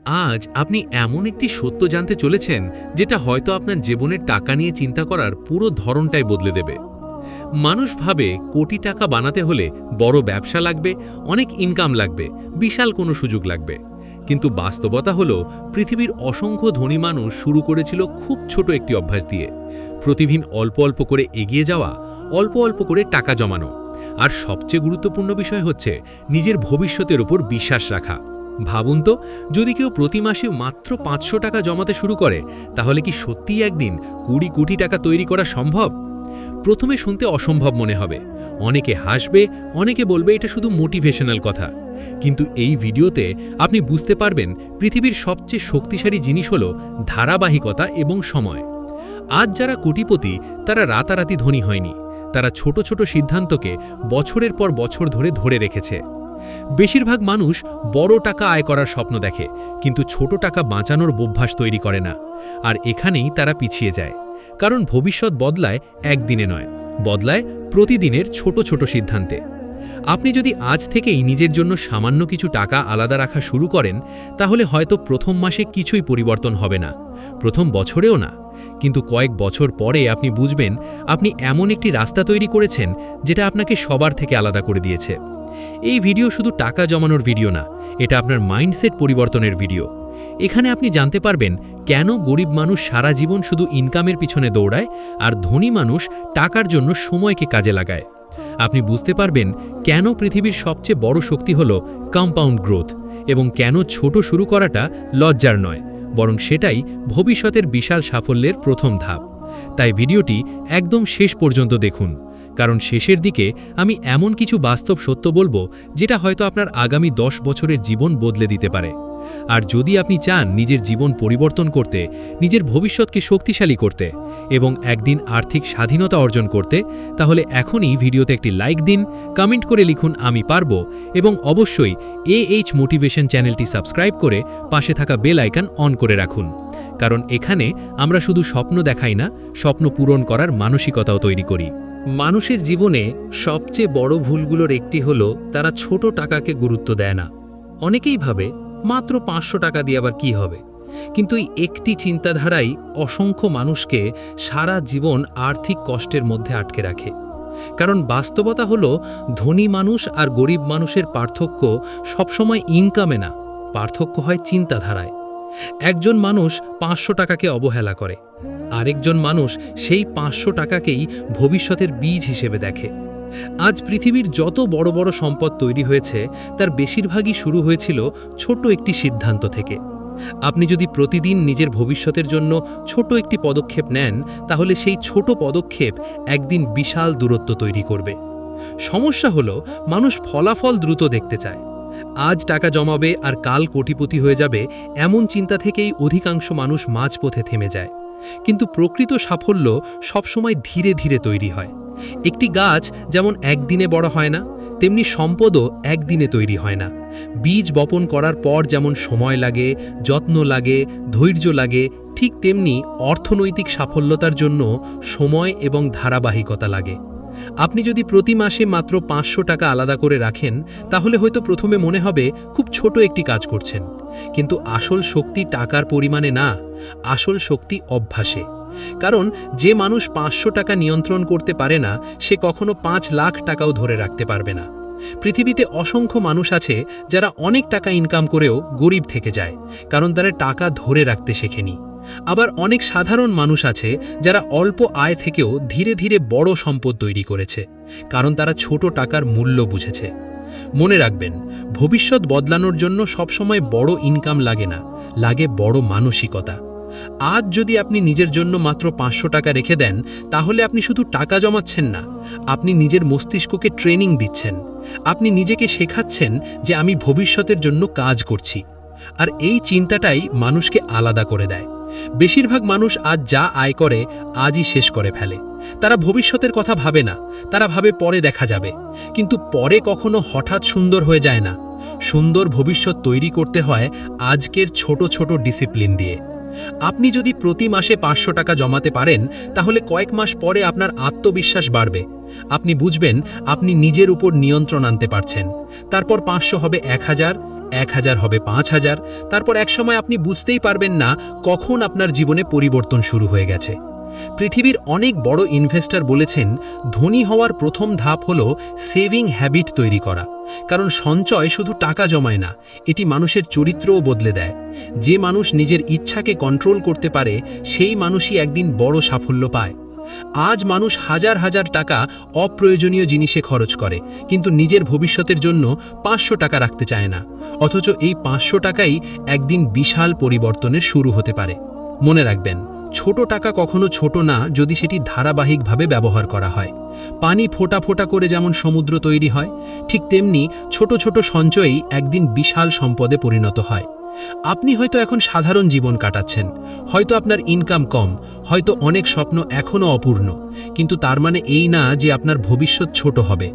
আজ আপনি এমন একটি সত্য জানতে চলেছেন যেটা হয়তো আপনার জীবনের টাকা নিয়ে চিন্তা করার পুরো ধরনটাই বদলে দেবে। মানুষ ভাবে কোটি টাকা বানাতে হলে বড় ব্যবসা লাগবে, অনেক ইনকাম লাগবে, বিশাল কোনো সুযোগ লাগবে। কিন্তু বাস্তবতা হলো পৃথিবীর অসংখ্য ধনী মানুষ শুরু করেছিল খুব ছোট একটি অভ্যাস দিয়ে। প্রতিদিন অল্প অল্প করে এগিয়ে যাওয়া, অল্প অল্প করে টাকা জমানো, আর সবচেয়ে গুরুত্বপূর্ণ বিষয় হচ্ছে নিজের ভবিষ্যতের উপর বিশ্বাস রাখা। ভাবুন তো, যদি কেউ প্রতি মাসে মাত্র ৫০০ টাকা জমাতে শুরু করে, তাহলে কি সত্যিই একদিন ২০ কোটি টাকা তৈরি করা সম্ভব? প্রথমে শুনতে অসম্ভব মনে হবে, অনেকে হাসবে, অনেকে বলবে এটা শুধু মোটিভেশনাল কথা। কিন্তু এই ভিডিওতে আপনি বুঝতে পারবেন পৃথিবীর সবচেয়ে শক্তিশালী জিনিস হলো ধারাবাহিকতা এবং সময়। আজ যারা কোটিপতি তারা রাতারাতি ধনী হয়নি, তারা ছোট ছোট সিদ্ধান্তকে বছরের পর বছর ধরে ধরে রেখেছে। বেশিরভাগ মানুষ বড় টাকা আয় করার স্বপ্ন দেখে, কিন্তু ছোট টাকা বাঁচানোর অভ্যাস তৈরি করে না। আর এখানেই তারা পিছিয়ে যায়, কারণ ভবিষ্যৎ বদলায় একদিনে নয়, বদলায় প্রতিদিনের ছোট ছোট সিদ্ধান্তে। আপনি যদি আজ থেকেই নিজের জন্য সামান্য কিছু টাকা আলাদা রাখা শুরু করেন, তাহলে হয়তো প্রথম মাসে কিছুই পরিবর্তন হবে না, প্রথম বছরেও না, কিন্তু কয়েক বছর পরে আপনি বুঝবেন আপনি এমন একটি রাস্তা তৈরি করেছেন যেটা আপনাকে সবার থেকে আলাদা করে দিয়েছে। এই ভিডিও শুধু টাকা জমানোর ভিডিও না, এটা আপনার মাইন্ডসেট পরিবর্তনের ভিডিও। এখানে আপনি জানতে পারবেন কেন গরিব মানুষ সারা জীবন শুধু ইনকামের পিছনে দৌড়ায় আর ধনী মানুষ টাকার জন্য সময়কে কাজে লাগায়। আপনি বুঝতে পারবেন কেন পৃথিবীর সবচেয়ে বড় শক্তি হল কম্পাউন্ড গ্রোথ, এবং কেন ছোট শুরু করাটা লজ্জার নয়, বরং সেটাই ভবিষ্যতের বিশাল সাফল্যের প্রথম ধাপ। তাই ভিডিওটি একদম শেষ পর্যন্ত দেখুন, কারণ শেষের দিকে আমি এমন কিছু বাস্তব সত্য বলবো যেটা হয়তো আপনার আগামী ১০ বছরের জীবন বদলে দিতে পারে। আর যদি আপনি চান নিজের জীবন পরিবর্তন করতে, নিজের ভবিষ্যৎকে শক্তিশালী করতে এবং একদিন আর্থিক স্বাধীনতা অর্জন করতে, তাহলে এখনই ভিডিওতে একটি লাইক দিন, কমেন্ট করে লিখুন আমি পারবো, এবং অবশ্যই AH মোটিভেশন চ্যানেলটি সাবস্ক্রাইব করে পাশে থাকা বেল আইকন অন করে রাখুন। কারণ এখানে আমরা শুধু স্বপ্ন দেখাই না, স্বপ্ন পূরণ করার মানসিকতাও তৈরি করি। মানুষের জীবনে সবচেয়ে বড় ভুলগুলোর একটি হলো তারা ছোট টাকাকে গুরুত্ব দেয় না। অনেকেই ভাবে মাত্র ৫০০ টাকা দিয়ে আবার কি হবে, কিন্তু এই একটি চিন্তাধারাই অসংখ্য মানুষকে সারা জীবন আর্থিক কষ্টের মধ্যে আটকে রাখে। কারণ বাস্তবতা হলো ধনী মানুষ আর গরিব মানুষের পার্থক্য সবসময় ইনকামে না, পার্থক্য হয় চিন্তাধারায়। একজন মানুষ ৫০০ টাকাকে অবহেলা করে, আরেকজন মানুষ সেই ৫০০ টাকাকেই ভবিষ্যতের বীজ হিসেবে দেখে। আজ পৃথিবীর যত বড় বড় সম্পদ তৈরি হয়েছে তার বেশিরভাগই শুরু হয়েছিল ছোট একটি সিদ্ধান্ত থেকে। আপনি যদি প্রতিদিন নিজের ভবিষ্যতের জন্য ছোট একটি পদক্ষেপ নেন, তাহলে সেই ছোট পদক্ষেপ একদিন বিশাল দূরত্ব তৈরি করবে। সমস্যা হলো মানুষ ফলাফল দ্রুত দেখতে চায়। আজ টাকা জমাবে আর কাল কোটিপতি হয়ে যাবে, এমন চিন্তা থেকেই অধিকাংশ মানুষ মাঝপথে থেমে যায়। কিন্তু প্রকৃত সাফল্য সবসময় ধীরে ধীরে তৈরি হয়। একটি গাছ যেমন একদিনে বড় হয় না, তেমনি সম্পদও একদিনে তৈরি হয় না। বীজ বপন করার পর যেমন সময় লাগে, যত্ন লাগে, ধৈর্য লাগে, ঠিক তেমনি অর্থনৈতিক সাফল্যতার জন্য সময় এবং ধারাবাহিকতা লাগে। আপনি যদি প্রতি মাসে মাত্র ৫০০ টাকা আলাদা করে রাখেন, তাহলে হয়তো প্রথমে মনে হবে খুব ছোট একটি কাজ করছেন, কিন্তু আসল শক্তি টাকার পরিমাণে না, আসল শক্তি অভ্যাসে। কারণ যে মানুষ ৫০০ টাকা নিয়ন্ত্রণ করতে পারে না, সে কখনো ৫ লাখ টাকাও ধরে রাখতে পারবে না। পৃথিবীতে অসংখ্য মানুষ আছে যারা অনেক টাকা ইনকাম করেও গরিব থেকে যায়, কারণ তারা টাকা ধরে রাখতে শেখেনি। আবার অনেক সাধারণ মানুষ আছে যারা অল্প আয় থেকেও ধীরে ধীরে বড় সম্পদ তৈরি করেছে, কারণ তারা ছোট টাকার মূল্য বুঝেছে। মনে রাখবেন, ভবিষ্যৎ বদলানোর জন্য সবসময় বড় ইনকাম লাগে না, লাগে বড় মানসিকতা। আজ যদি আপনি নিজের জন্য মাত্র ৫০০ টাকা রেখে দেন, তাহলে আপনি শুধু টাকা জমাচ্ছেন না, আপনি নিজের মস্তিষ্ককে ট্রেনিং দিচ্ছেন। আপনি নিজেকে শেখাচ্ছেন যে আমি ভবিষ্যতের জন্য কাজ করছি। আর এই চিন্তাটাই মানুষকে আলাদা করে দেয়। বেশিরভাগ মানুষ আজ যা আয় করে আজই শেষ করে ফেলে। তারা ভবিষ্যতের কথা ভাবে না, তারা ভাবে পরে দেখা যাবে। কিন্তু পরে কখনো হঠাৎ সুন্দর হয়ে যায় না। সুন্দর ভবিষ্যৎ তৈরি করতে হয় আজকের ছোট ছোট ডিসিপ্লিন দিয়ে। আপনি যদি প্রতি মাসে ৫০০ টাকা জমাতে পারেন, তাহলে কয়েক মাস পরে আপনার আত্মবিশ্বাস বাড়বে। আপনি বুঝবেন আপনি নিজের উপর নিয়ন্ত্রণ আনতে পারছেন। তারপর ৫০০ হবে ১০০০, 1000 হবে 5000, তারপর একসময় আপনি বুঝতেই পারবেন না কখন আপনার জীবনে পরিবর্তন শুরু হয়ে গেছে। পৃথিবীর অনেক বড় ইনভেস্টর বলেছেন ধনী হওয়ার প্রথম ধাপ হল সেভিং হ্যাবিট তৈরি করা, কারণ সঞ্চয় শুধু টাকা জমায় না, এটি মানুষের চরিত্রও বদলে দেয়। যে মানুষ নিজের ইচ্ছাকে কন্ট্রোল করতে পারে সেই মানুষই একদিন বড় সাফল্য পায়। আজ মানুষ হাজার হাজার টাকা অপ্রয়োজনীয় জিনিসে খরচ করে, কিন্তু নিজের ভবিষ্যতের জন্য 500 টাকা রাখতে চায় না, অথচ এই 500 টাকাই একদিন বিশাল পরিবর্তনের শুরু হতে পারে। মনে রাখবেন, ছোট টাকা কখনো ছোট না যদি সেটি ধারাবাহিকভাবে ব্যবহার করা হয়। পানি ফোঁটা ফোঁটা করে যেমন সমুদ্র তৈরি হয়, ঠিক তেমনি ছোট ছোট সঞ্চয়ই একদিন বিশাল সম্পদে পরিণত হয়। আপনি হয়তো এখন সাধারণ জীবন কাটাচ্ছেন, হয়তো আপনার ইনকাম কম, হয়তো অনেক স্বপ্ন এখনও অপূর্ণ, কিন্তু তার মানে এই না যে আপনার ভবিষ্যৎ ছোট হবে,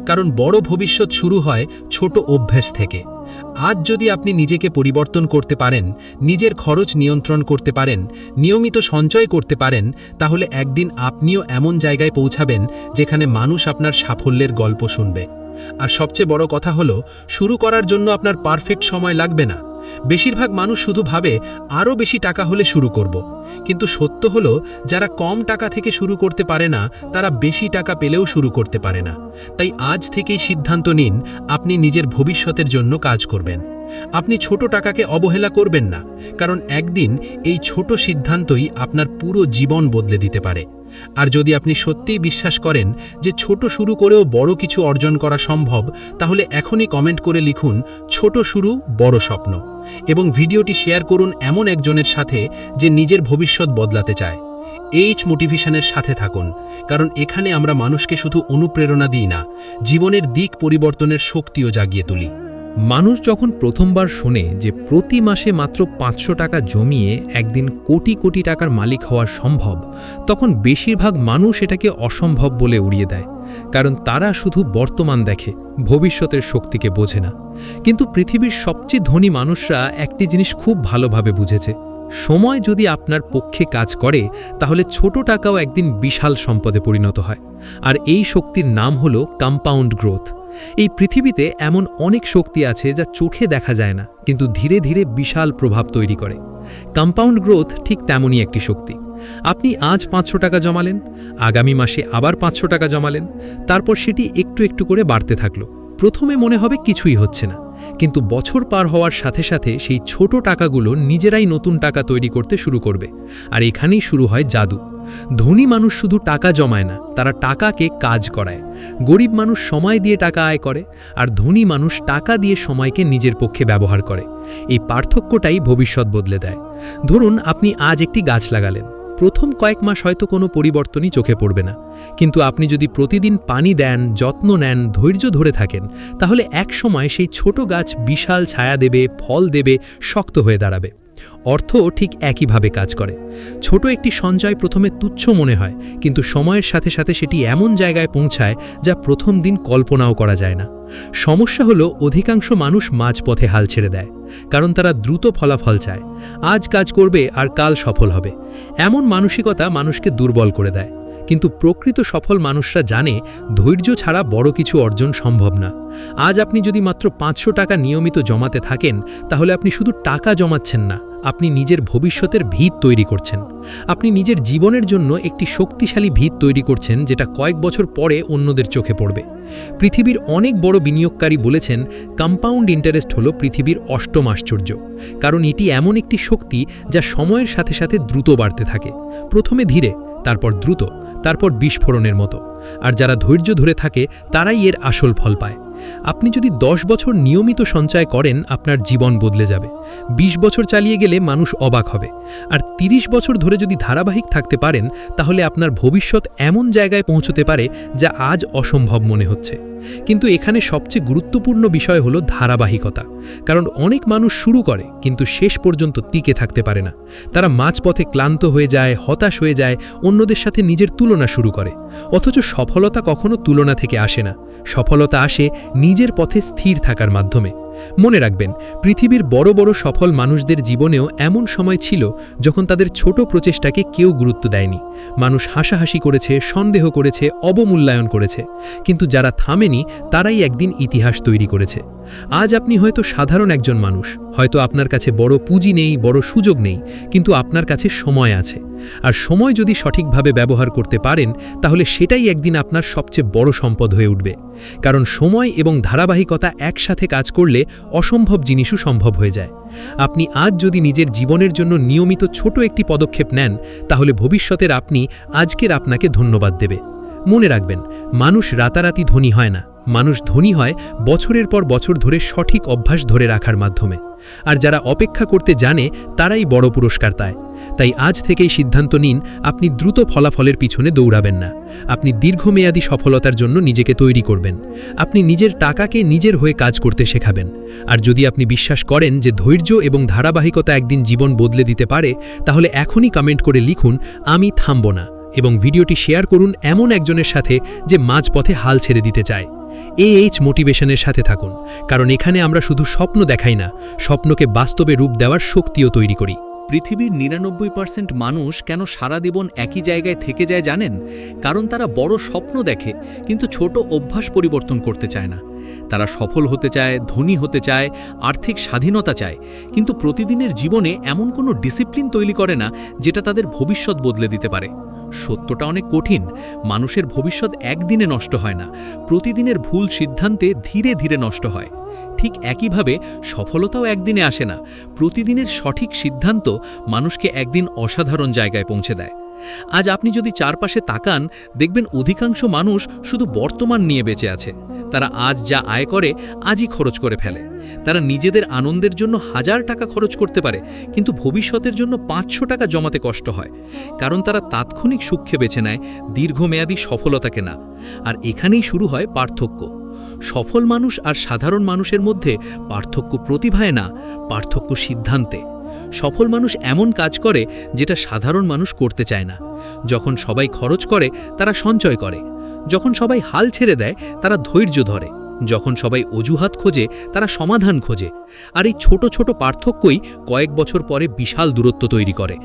কারণ বড় ভবিষ্যৎ শুরু হয় ছোট অভ্যাস থেকে। আজ যদি আপনি নিজেকে পরিবর্তন করতে পারেন, নিজের খরচ নিয়ন্ত্রণ করতে পারেন, নিয়মিত সঞ্চয় করতে পারেন, তাহলে একদিন আপনিও এমন জায়গায় পৌঁছাবেন যেখানে মানুষ আপনার সাফল্যের গল্প শুনবে। আর সবচেয়ে বড় কথা হলো, শুরু করার জন্য আপনার পারফেক্ট সময় লাগবে না। বেশিরভাগ মানুষ শুধু ভাবে আরও বেশি টাকা হলে শুরু করব, কিন্তু সত্য হলো যারা কম টাকা থেকে শুরু করতে পারে না তারা বেশি টাকা পেলেও শুরু করতে পারে না। তাই আজ থেকেই সিদ্ধান্ত নিন আপনি নিজের ভবিষ্যতের জন্য কাজ করবেন। আপনি ছোট টাকাকে অবহেলা করবেন না, কারণ একদিন এই ছোট সিদ্ধান্তই আপনার পুরো জীবন বদলে দিতে পারে। আর যদি আপনি সত্যিই বিশ্বাস করেন যে ছোট শুরু করেও বড় কিছু অর্জন করা সম্ভব, তাহলে এখনই কমেন্ট করে লিখুন ছোট শুরু বড় স্বপ্ন, এবং ভিডিওটি শেয়ার করুন এমন একজনের সাথে যে নিজের ভবিষ্যৎ বদলাতে চায়। এইচ মোটিভেশনের সাথে থাকুন, কারণ এখানে আমরা মানুষকে শুধু অনুপ্রেরণা দিই না, জীবনের দিক পরিবর্তনের শক্তিও জাগিয়ে তুলি। মানুষ যখন প্রথমবার শোনে যে প্রতি মাসে মাত্র 500 টাকা জমিয়ে একদিন কোটি কোটি টাকার মালিক হওয়া সম্ভব, তখন বেশিরভাগ মানুষ এটাকে অসম্ভব বলে উড়িয়ে দেয়, কারণ তারা শুধু বর্তমান দেখে, ভবিষ্যতের শক্তিকে বোঝে না। কিন্তু পৃথিবীর সবচেয়ে ধনী মানুষরা একটি জিনিস খুব ভালোভাবে বুঝেছে: সময় যদি আপনার পক্ষে কাজ করে তাহলে ছোট টাকাও একদিন বিশাল সম্পদে পরিণত হয়। আর এই শক্তির নাম হলো কম্পাউন্ড গ্রোথ। এই পৃথিবীতে এমন অনেক শক্তি আছে যা চোখে দেখা যায় না, কিন্তু ধীরে ধীরে বিশাল প্রভাব তৈরি করে। কম্পাউন্ড গ্রোথ ঠিক তেমনই একটি শক্তি। আপনি আজ 500 টাকা জমালেন, আগামী মাসে আবার 500 টাকা জমালেন, তারপর সেটি একটু একটু করে বাড়তে থাকলো। প্রথমে মনে হবে কিছুই হচ্ছে না, কিন্তু বছর পার হওয়ার সাথে সাথে সেই ছোট টাকাগুলো নিজেরাই নতুন টাকা তৈরি করতে শুরু করবে। আর এখানেই শুরু হয় জাদু। ধনী মানুষ শুধু টাকা জমায় না, তারা টাকাকে কাজ করায়। গরিব মানুষ সময় দিয়ে টাকা আয় করে, আর ধনী মানুষ টাকা দিয়ে সময়কে নিজের পক্ষে ব্যবহার করে। এই পার্থক্যটাই ভবিষ্যৎ বদলে দেয়। ধরুন আপনি আজ একটি গাছ লাগালেন, প্রথম কয়েক মাস হয়তো কোনো পরিবর্তনই চোখে পড়বে না, কিন্তু আপনি যদি প্রতিদিন পানি দেন, যত্ন নেন, ধৈর্য ধরে থাকেন, তাহলে এক সময় সেই ছোট গাছ বিশাল ছায়া দেবে, ফল দেবে, শক্ত হয়ে দাঁড়াবে। অর্থ ঠিক একইভাবে কাজ করে। ছোট একটি সঞ্চয় প্রথমে তুচ্ছ মনে হয়, কিন্তু সময়ের সাথে সাথে সেটি এমন জায়গায় পৌঁছায় যা প্রথম দিন কল্পনাও করা যায় না। সমস্যা হলো অধিকাংশ মানুষ মাঝপথে হাল ছেড়ে দেয়, কারণ তারা দ্রুত ফলাফল চায়। আজ কাজ করবে আর কাল সফল হবে, এমন মানসিকতা মানুষকে দুর্বল করে দেয়। কিন্তু প্রকৃত সফল মানুষরা জানে ধৈর্য ছাড়া বড় কিছু অর্জন সম্ভব না। আজ আপনি যদি মাত্র 500 টাকা নিয়মিত জমাতে থাকেন, তাহলে আপনি শুধু টাকা জমাচ্ছেন না, আপনি নিজের ভবিষ্যতের ভিত তৈরি করছেন। আপনি নিজের জীবনের জন্য একটি শক্তিশালী ভিত তৈরি করছেন, যেটা কয়েক বছর পরে অন্যদের চোখে পড়বে। পৃথিবীর অনেক বড় বিনিয়োগকারী বলেছেন কম্পাউন্ড ইন্টারেস্ট হলো পৃথিবীর অষ্টম আশ্চর্য, কারণ এটি এমন একটি শক্তি যা সময়ের সাথে সাথে দ্রুত বাড়তে থাকে। প্রথমে ধীরে, তারপর দ্রুত, তারপর বিস্ফোরণের মতো। আর যারা ধৈর্য ধরে থাকে তারাই এর আসল ফল পায়। আপনি যদি 10 বছর নিয়মিত সঞ্চয় করেন, আপনার জীবন বদলে যাবে। 20 বছর চালিয়ে গেলে মানুষ অবাক হবে। আর 30 বছর ধরে যদি ধারাবাহিক থাকতে পারেন, তাহলে আপনার ভবিষ্যৎ এমন জায়গায় পৌঁছতে পারে যা আজ অসম্ভব মনে হচ্ছে। কিন্তু এখানে সবচেয়ে গুরুত্বপূর্ণ বিষয় হলো ধারাবাহিকতা, কারণ অনেক মানুষ শুরু করে কিন্তু শেষ পর্যন্ত টিকে থাকতে পারে না। তারা মাঝপথে ক্লান্ত হয়ে যায়, হতাশ হয়ে যায়, অন্যদের সাথে নিজের তুলনা শুরু করে। অথচ সফলতা কখনো তুলনা থেকে আসে না, সফলতা আসে নিজের পথে স্থির থাকার মাধ্যমে। মনে রাখবেন, পৃথিবীর বড় বড় সফল মানুষদের জীবনেও এমন সময় ছিল যখন তাদের ছোট প্রচেষ্টাকে কেউ গুরুত্ব দেয়নি। মানুষ হাসাহাসি করেছে, সন্দেহ করেছে, অবমূল্যায়ন করেছে, কিন্তু যারা থামেনি তারাই একদিন ইতিহাস তৈরি করেছে। আজ আপনি হয়তো সাধারণ একজন মানুষ, হয়তো আপনার কাছে বড় পুঁজি নেই, বড় সুযোগ নেই, কিন্তু আপনার কাছে সময় আছে। আর সময় যদি সঠিকভাবে ব্যবহার করতে পারেন, তাহলে সেটাই একদিন আপনার সবচেয়ে বড় সম্পদ হয়ে উঠবে। কারণ সময় এবং ধারাবাহিকতা একসাথে কাজ করলে অসম্ভব জিনিসও সম্ভব হয়ে যায়। আপনি আজ যদি নিজের জীবনের জন্য নিয়মিত ছোট একটি পদক্ষেপ নেন, তাহলে ভবিষ্যতের আপনি আজকের আপনাকে ধন্যবাদ দেবে। মনে রাখবেন, মানুষ রাতারাতি ধনী হয় না, মানুষ ধনী হয় বছরের পর বছর ধরে সঠিক অভ্যাস ধরে রাখার মাধ্যমে। আর যারা অপেক্ষা করতে জানে তারাই বড় পুরস্কার পায়। তাই আজ থেকেই সিদ্ধান্ত নিন, আপনি দ্রুত ফলাফলের পিছনে দৌড়াবেন না। আপনি দীর্ঘমেয়াদী সফলতার জন্য নিজেকে তৈরি করবেন। আপনি নিজের টাকাকে নিজের হয়ে কাজ করতে শেখাবেন। আর যদি আপনি বিশ্বাস করেন যে ধৈর্য এবং ধারাবাহিকতা একদিন জীবন বদলে দিতে পারে, তাহলে এখনই কমেন্ট করে লিখুন, আমি থামব না, এবং ভিডিওটি শেয়ার করুন এমন একজনের সাথে যে মাঝপথে হাল ছেড়ে দিতে চায়। মোটিভেশনের সাথে থাকুন, কারণ এখানে আমরা শুধু স্বপ্ন দেখাই না, স্বপ্নকে বাস্তবে রূপ দেওয়ার শক্তিও তৈরি করি। পৃথিবীর ৯৯% মানুষ কেন সারা জীবন একই জায়গায় থেকে যায় জানেন? কারণ তারা বড় স্বপ্ন দেখে, কিন্তু ছোট অভ্যাস পরিবর্তন করতে চায় না। তারা সফল হতে চায়, ধনী হতে চায়, আর্থিক স্বাধীনতা চায়, কিন্তু প্রতিদিনের জীবনে এমন কোনো ডিসিপ্লিন তৈরি করে না যেটা তাদের ভবিষ্যৎ বদলে দিতে পারে। সত্যটা অনেক কঠিন। মানুষের ভবিষ্যৎ একদিনে নষ্ট হয় না, প্রতিদিনের ভুল সিদ্ধান্তে ধীরে ধীরে নষ্ট হয়। ঠিক একইভাবে সফলতাও একদিনে আসে না, প্রতিদিনের সঠিক সিদ্ধান্ত মানুষকে একদিন অসাধারণ জায়গায় পৌঁছে দেয়। আজ আপনি যদি চারপাশে তাকান, দেখবেন অধিকাংশ মানুষ শুধু বর্তমান নিয়ে বেঁচে আছে। তারা আজ যা আয় করে আজই খরচ করে ফেলে। তারা নিজেদের আনন্দের জন্য 1000 টাকা খরচ করতে পারে, কিন্তু ভবিষ্যতের জন্য 500 টাকা জমাতে কষ্ট হয়। কারণ তারা তাৎক্ষণিক সুখকে বেছে নেয়, দীর্ঘমেয়াদী সফলতাকে না। আর এখানেই শুরু হয় পার্থক্য। সফল মানুষ আর সাধারণ মানুষের মধ্যে পার্থক্য প্রতিভায় না, পার্থক্য সিদ্ধান্তে। সফল মানুষ এমন কাজ করে যেটা সাধারণ মানুষ করতে চায় না। যখন সবাই খরচ করে তারা সঞ্চয় করে, যখন সবাই হাল ছেড়ে দেয় তারা ধৈর্য ধরে, যখন সবাই অজুহাত খোঁজে তারা সমাধান খোঁজে। আর এই ছোট ছোট পার্থক্যই কয়েক বছর পরে বিশাল দূরত্ব তৈরি করে।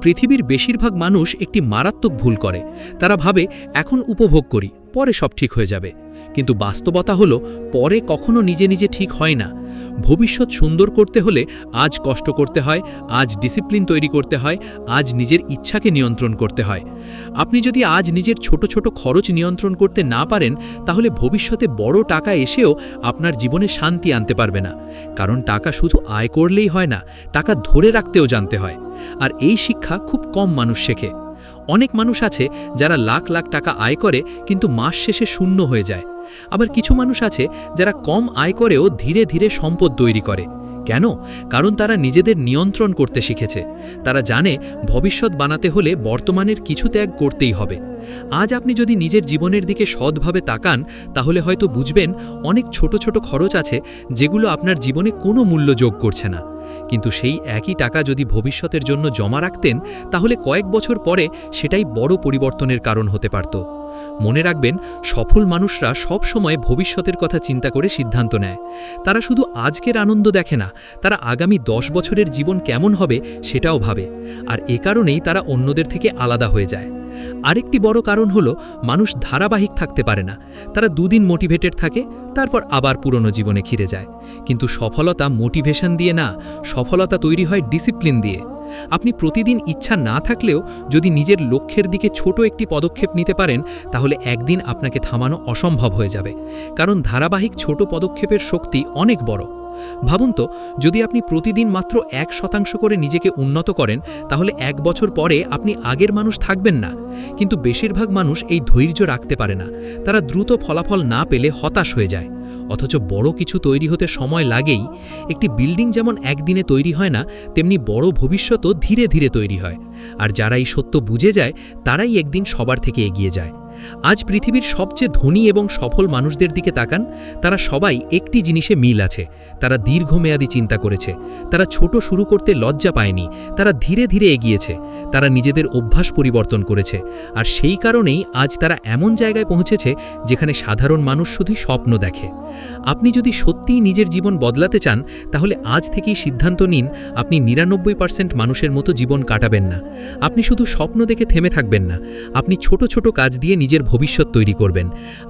পৃথিবীর বেশিরভাগ মানুষ একটি মারাত্মক ভুল করে। তারা ভাবে, এখন উপভোগ করি, পরে সব ঠিক হয়ে যাবে। কিন্তু বাস্তবতা হলো, পরে কখনো নিজে নিজে ঠিক হয় না। ভবিষ্যৎ সুন্দর করতে হলে আজ কষ্ট করতে হয়, আজ ডিসিপ্লিন তৈরি করতে হয়, আজ নিজের ইচ্ছাকে নিয়ন্ত্রণ করতে হয়। আপনি যদি আজ নিজের ছোট ছোট খরচ নিয়ন্ত্রণ করতে না পারেন, তাহলে ভবিষ্যতে বড় টাকা এসেও আপনার জীবনে শান্তি আনতে পারবে না। কারণ টাকা শুধু আয় করলেই হয় না, টাকা ধরে রাখতেও জানতে হয়। আর এই শিক্ষা খুব কম মানুষ শেখে। অনেক মানুষ আছে যারা লাখ লাখ টাকা আয় করে কিন্তু মাস শেষে শূন্য হয়ে যায়। আবার কিছু মানুষ আছে যারা কম আয় করেও ধীরে ধীরে সম্পদ তৈরি করে। কেন? কারণ তারা নিজেদের নিয়ন্ত্রণ করতে শিখেছে। তারা জানে ভবিষ্যৎ বানাতে হলে বর্তমানের কিছু ত্যাগ করতেই হবে। আজ আপনি যদি নিজের জীবনের দিকে সৎভাবে তাকান, তাহলে হয়তো বুঝবেন অনেক ছোট ছোট খরচ আছে যেগুলো আপনার জীবনে কোনো মূল্য যোগ করছে না। কিন্তু সেই একই টাকা যদি ভবিষ্যতের জন্য জমা রাখতেন, তাহলে কয়েক বছর পরে সেটাই বড় পরিবর্তনের কারণ হতে পারত। মনে রাখবেন, সফল মানুষরা সব সময় ভবিষ্যতের কথা চিন্তা করে সিদ্ধান্ত নেয়। তারা শুধু আজকের আনন্দ দেখে না, তারা আগামী 10 বছরের জীবন কেমন হবে সেটাও ভাবে। আর এ কারণেই তারা অন্যদের থেকে আলাদা হয়ে যায়। আরেকটি বড় কারণ হলো, মানুষ ধারাবাহিক থাকতে পারে না। তারা দুদিন মোটিভেটেড থাকে, তারপর আবার পুরনো জীবনে ফিরে যায়। কিন্তু সফলতা মোটিভেশন দিয়ে না, সফলতা তৈরি হয় ডিসিপ্লিন দিয়ে। আপনি প্রতিদিন ইচ্ছা না থাকলেও যদি নিজের লক্ষ্যের দিকে ছোট একটি পদক্ষেপ নিতে পারেন, তাহলে একদিন আপনাকে থামানো অসম্ভব হয়ে যাবে। কারণ ধারাবাহিক ছোট পদক্ষেপের শক্তি অনেক বড়। ভাবুন তো, যদি আপনি প্রতিদিন মাত্র 1% করে নিজেকে উন্নত করেন, তাহলে 1 বছর পরে আপনি আগের মানুষ থাকবেন না। কিন্তু বেশিরভাগ মানুষ এই ধৈর্য রাখতে পারে না। তারা দ্রুত ফলাফল না পেলে হতাশ হয়ে যায়। অথচ বড় কিছু তৈরি হতে সময় লাগেই। একটি বিল্ডিং যেমন একদিনে তৈরি হয় না, তেমনি বড় ভবিষ্যৎও ধীরে ধীরে তৈরি হয়। আর যারা এই সত্য বুঝে যায় তারাই একদিন সবার থেকে এগিয়ে যায়। আজ পৃথিবীর সবচেয়ে ধনী এবং সফল মানুষদের দিকে তাকান, তারা সবাই একটি জিনিসে মিল আছে, তারা দীর্ঘমেয়াদী চিন্তা করেছে, তারা ছোট শুরু করতে লজ্জা পায়নি, তারা ধীরে ধীরে এগিয়েছে, তারা নিজেদের অভ্যাস পরিবর্তন করেছে, আর সেই কারণেই আজ তারা এমন জায়গায় পৌঁছেছে যেখানে সাধারণ মানুষ শুধু স্বপ্ন দেখে। আপনি যদি সত্যিই নিজের জীবন বদলাতে চান তাহলে আজ থেকেই সিদ্ধান্ত নিন আপনি ৯৯% মানুষের মতো জীবন কাটাবেন না। আপনি শুধু স্বপ্ন দেখে থেমে থাকবেন না, আপনি ছোট ছোট কাজ দিয়ে নিজের ভবিষ্যৎ তৈরি করবেন।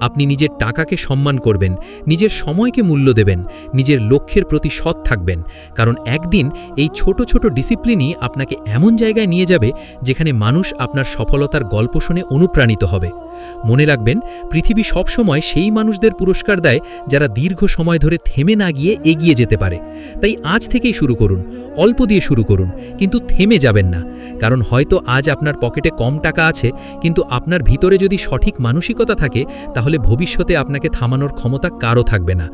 আপনি নিজের টাকাকে সম্মান করবেন, নিজের সময়কে মূল্য দেবেন, নিজের লক্ষ্যের প্রতি সৎ থাকবেন, কারণ একদিন এই ছোট ছোট ডিসিপ্লিনই আপনাকে এমন জায়গায় নিয়ে যাবে যেখানে মানুষ আপনার সফলতার গল্প শুনে অনুপ্রাণিত হবে। মনে রাখবেন, পৃথিবী সবসময় সেই মানুষদের পুরস্কার দেয় যারা দীর্ঘ সময় ধরে থেমে না গিয়ে এগিয়ে যেতে পারে। তাই আজ থেকেই শুরু করুন, অল্প দিয়ে শুরু করুন, কিন্তু থেমে যাবেন না। কারণ হয়তো আজ আপনার পকেটে কম টাকা আছে, কিন্তু আপনার ভিতরে যদি সঠিক মানসিকতা থাকে তাহলে ভবিষ্যতে আপনাকে থামানোর ক্ষমতা কারও থাকবে না।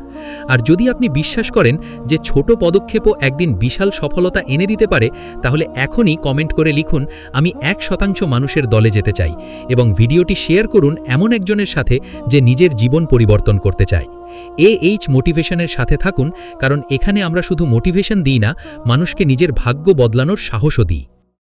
আর যদি আপনি বিশ্বাস করেন যে ছোট পদক্ষেপও একদিন বিশাল সফলতা এনে দিতে পারে, তাহলে এখনই কমেন্ট করে লিখুন আমি 1% মানুষের দলে যেতে চাই, এবং ভিডিওটি শেয়ার করুন এমন একজনের সাথে যে নিজের জীবন পরিবর্তন করতে চায়। মোটিভেশনের সাথে থাকুন, কারণ এখানে আমরা শুধু মোটিভেশন দিই না, মানুষকে নিজের ভাগ্য বদলানোর সাহসও দিই।